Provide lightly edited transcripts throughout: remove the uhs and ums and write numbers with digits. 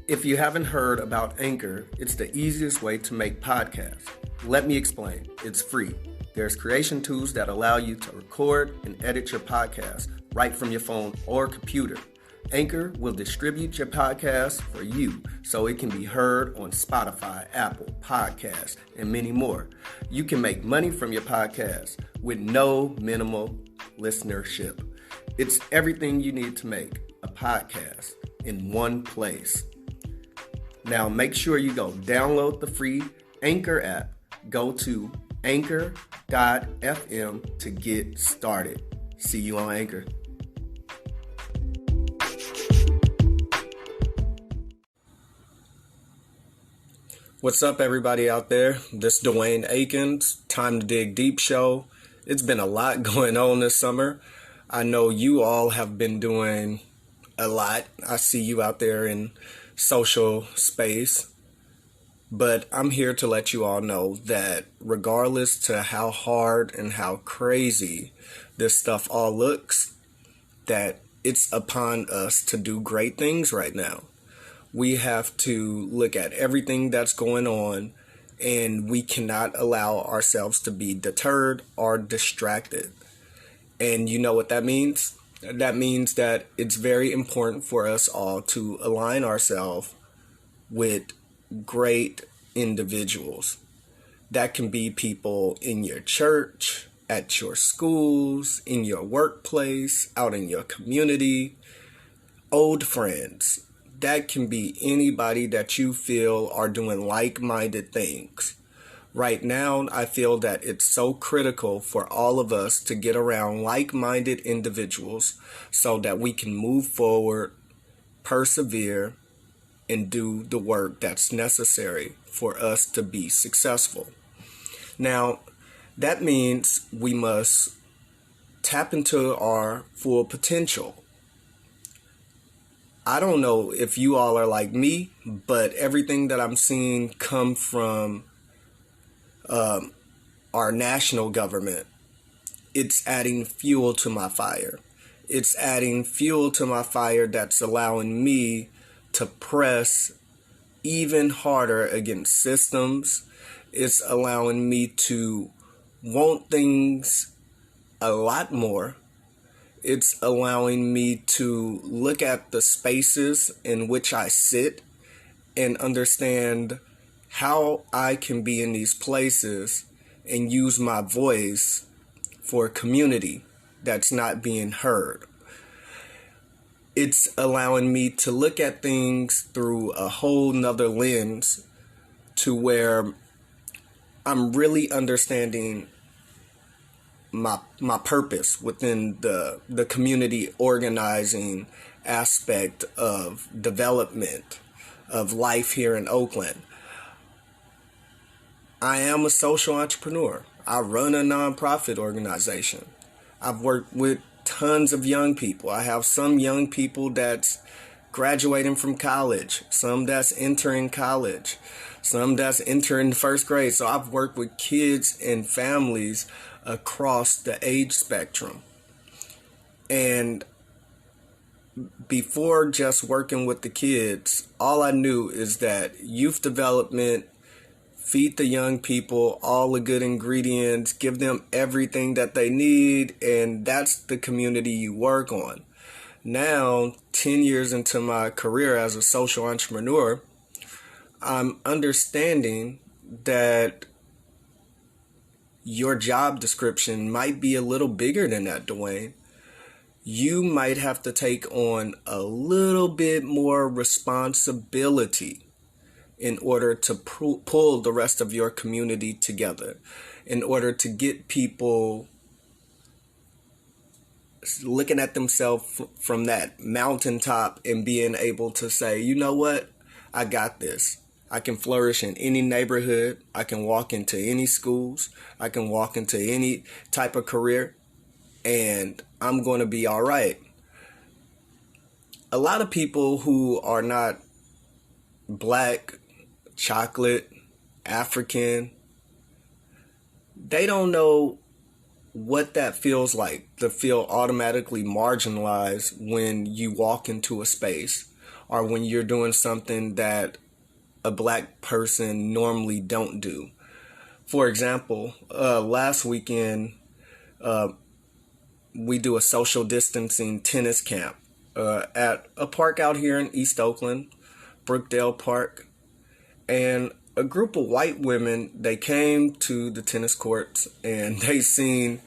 If you haven't heard about Anchor, it's the easiest way to make podcasts. Let me explain. It's free. There's creation tools that allow you to record and edit your podcast right from your phone or computer. Anchor will distribute your podcast for you so it can be heard on Spotify, Apple Podcasts, and many more. You can make money from your podcast with no minimal listenership. It's everything you need to make a podcast in one place. Now make sure you go download the free Anchor app. Go to anchor.fm to get started. See you on Anchor. What's up, everybody out there? This is Dwayne Akins, Time to Dig Deep show. It's been a lot going on this summer. I know you all have been doing a lot. I see you out there in social space. But I'm here to let you all know that regardless to how hard and how crazy this stuff all looks, that it's upon us to do great things right now. We have to look at everything that's going on, and we cannot allow ourselves to be deterred or distracted. And you know what that means? That means that it's very important for us all to align ourselves with great individuals. That can be people in your church, at your schools, in your workplace, out in your community, old friends. That can be anybody that you feel are doing like-minded things. Right now, I feel that it's so critical for all of us to get around like-minded individuals so that we can move forward, persevere, and do the work that's necessary for us to be successful. Now, that means we must tap into our full potential. I don't know if you all are like me, but everything that I'm seeing come from our national government, it's adding fuel to my fire. It's adding fuel to my fire that's allowing me to press even harder against systems. It's allowing me to want things a lot more. It's allowing me to look at the spaces in which I sit and understand how I can be in these places and use my voice for a community that's not being heard. It's allowing me to look at things through a whole nother lens to where I'm really understanding my purpose within the community organizing aspect of development of life here in Oakland. I am a social entrepreneur. I run a nonprofit organization. I've worked with tons of young people. I have some young people that's graduating from college, some that's entering college, some that's entering first grade. So I've worked with kids and families across the age spectrum. And before just working with the kids, all I knew is that youth development, feed the young people all the good ingredients, give them everything that they need, and that's the community you work on. Now, 10 years into my career as a social entrepreneur, I'm understanding that your job description might be a little bigger than that, Dwayne. You might have to take on a little bit more responsibility in order to pull the rest of your community together, in order to get people looking at themselves from that mountaintop and being able to say, you know what, I got this. I can flourish in any neighborhood. I can walk into any schools. I can walk into any type of career, and I'm going to be all right. A lot of people who are not black, chocolate, African, they don't know what that feels like, to feel automatically marginalized when you walk into a space, or when you're doing something that a black person normally don't do. For example, last weekend, we do a social distancing tennis camp at a park out here in East Oakland, Brookdale Park. And a group of white women, they came to the tennis courts and they seen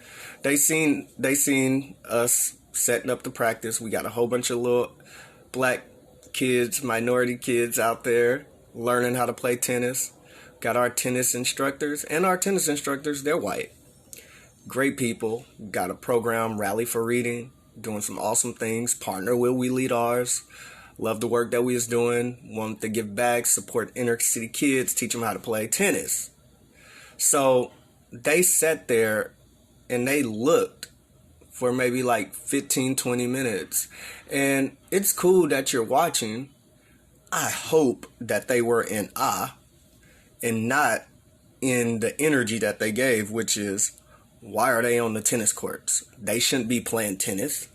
us setting up the practice. We got a whole bunch of little black kids, minority kids out there learning how to play tennis. Got our tennis instructors, and our tennis instructors, they're white. Great people. Got a program, Rally for Reading, doing some awesome things. Partner with We Lead Ours. Love the work that we was doing. Wanted to give back, support inner city kids, teach them how to play tennis. So they sat there and they looked for maybe like 15, 20 minutes. And it's cool that you're watching. I hope that they were in awe and not in the energy that they gave, which is, why are they on the tennis courts? They shouldn't be playing tennis.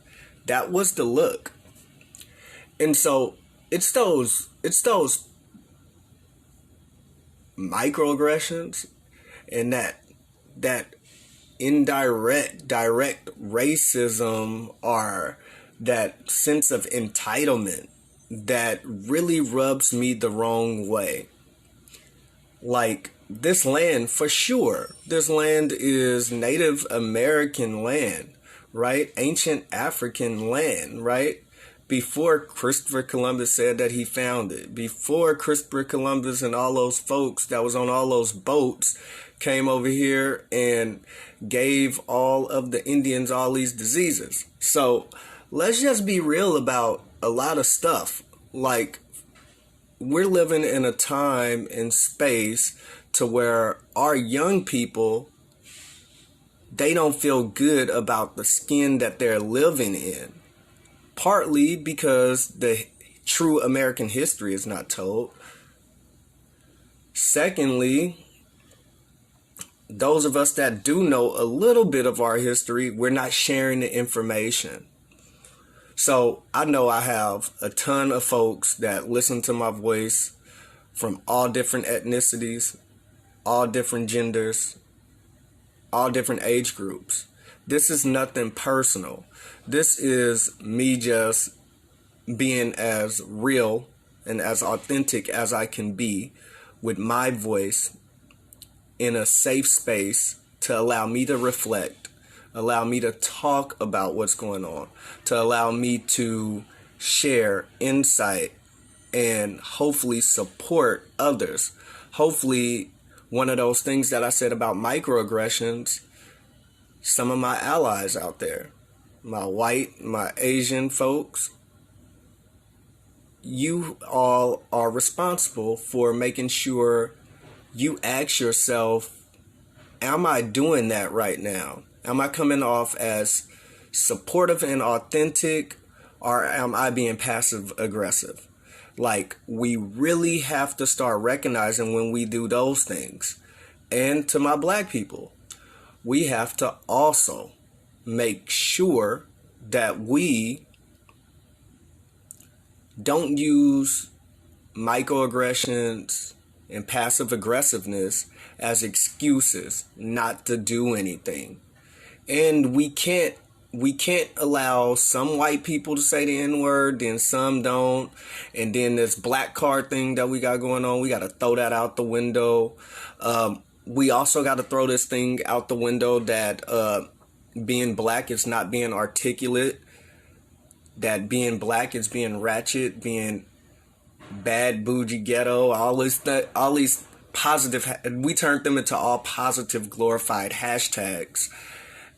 That was the look. And so it's those microaggressions and that direct racism, or that sense of entitlement that really rubs me the wrong way. Like, this land, for sure, this land is Native American land, right? Ancient African land, right? Before Christopher Columbus said that he found it, before Christopher Columbus and all those folks that was on all those boats came over here and gave all of the Indians all these diseases. So let's just be real about a lot of stuff. Like, we're living in a time and space to where our young people, they don't feel good about the skin that they're living in. Partly because the true American history is not told. Secondly, those of us that do know a little bit of our history, we're not sharing the information. So I know I have a ton of folks that listen to my voice from all different ethnicities, all different genders, all different age groups. This is nothing personal. This is me just being as real and as authentic as I can be with my voice in a safe space to allow me to reflect, allow me to talk about what's going on, to allow me to share insight and hopefully support others. Hopefully, one of those things that I said about microaggressions, some of my allies out there, my white, my Asian folks, you all are responsible for making sure you ask yourself, am I doing that right now? Am I coming off as supportive and authentic, or am I being passive aggressive? Like, we really have to start recognizing when we do those things. And to my black people, we have to also make sure that we don't use microaggressions and passive aggressiveness as excuses not to do anything. And we can't allow some white people to say the N-word, then some don't. And then this black card thing that we got going on, we got to throw that out the window. We also got to throw this thing out the window that being black is not being articulate, that being black is being ratchet, being bad, bougie, ghetto, all these positive, we turned them into all positive, glorified hashtags.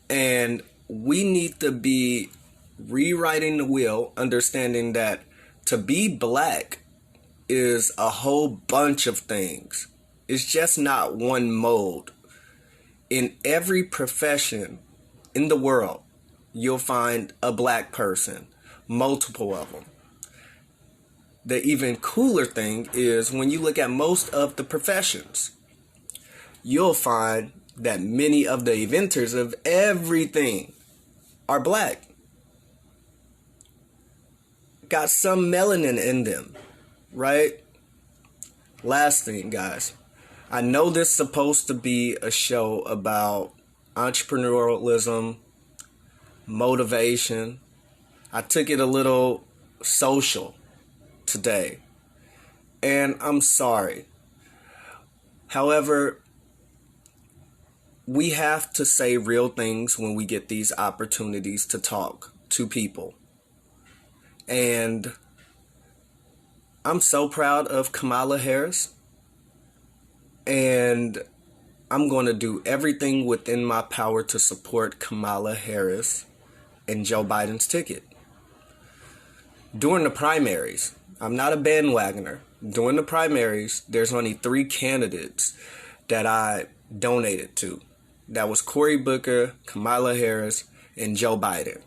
And we need to be rewriting the wheel, understanding that to be black is a whole bunch of things. It's just not one mode. In every profession in the world, you'll find a black person, multiple of them. The even cooler thing is when you look at most of the professions, you'll find that many of the inventors of everything are black. got some melanin in them, right? Last thing, guys. I know this is supposed to be a show about entrepreneurialism, motivation. I took it a little social today, and I'm sorry. However, we have to say real things when we get these opportunities to talk to people. And I'm so proud of Kamala Harris. And I'm going to do everything within my power to support Kamala Harris and Joe Biden's ticket. During the primaries, I'm not a bandwagoner. During the primaries, there's only 3 candidates that I donated to. That was Cory Booker, Kamala Harris, and Joe Biden.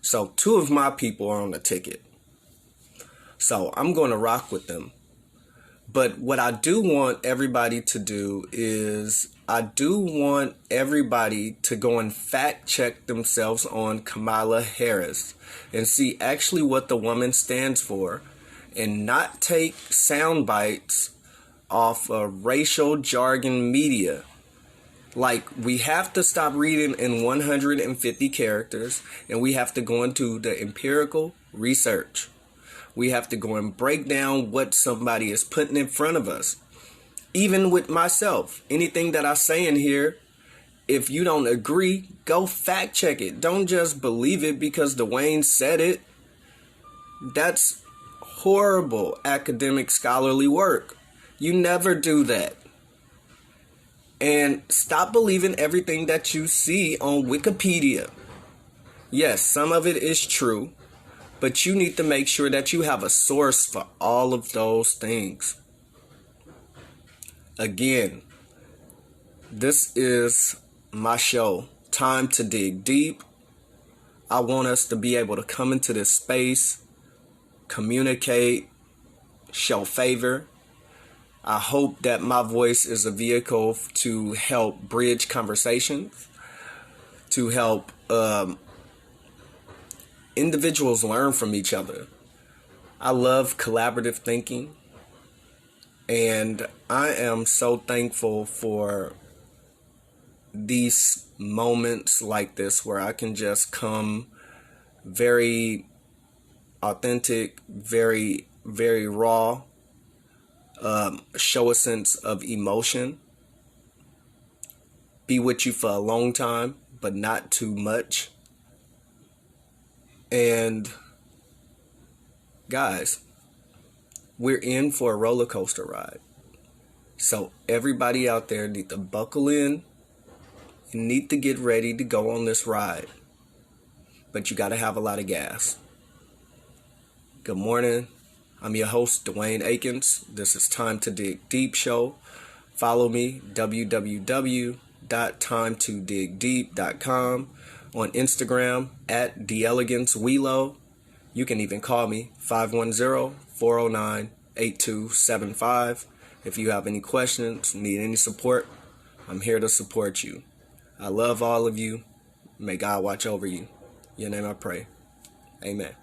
So 2 of my people are on the ticket. So I'm going to rock with them. But what I do want everybody to do is I do want everybody to go and fact check themselves on Kamala Harris and see actually what the woman stands for and not take sound bites off of racial jargon media. Like, we have to stop reading in 150 characters and we have to go into the empirical research. We have to go and break down what somebody is putting in front of us. Even with myself, anything that I say in here, if you don't agree, go fact check it. Don't just believe it because Dwayne said it. That's horrible academic scholarly work. You never do that. And stop believing everything that you see on Wikipedia. Yes, some of it is true. But you need to make sure that you have a source for all of those things. Again, this is my show, Time to Dig Deep. I want us to be able to come into this space, communicate, show favor. I hope that my voice is a vehicle to help bridge conversations, to help individuals learn from each other. I love collaborative thinking, and I am so thankful for these moments like this where I can just come very authentic, very, very raw, show a sense of emotion, be with you for a long time, but not too much. And guys, we're in for a roller coaster ride. So everybody out there need to buckle in and need to get ready to go on this ride. But you got to have a lot of gas. Good morning. I'm your host, Dwayne Akins. This is Time to Dig Deep show. Follow me, www.timetodigdeep.com. On Instagram at TheEleganceWelo. You can even call me 510-409-8275. If you have any questions, need any support, I'm here to support you. I love all of you. May God watch over you. In your name I pray. Amen.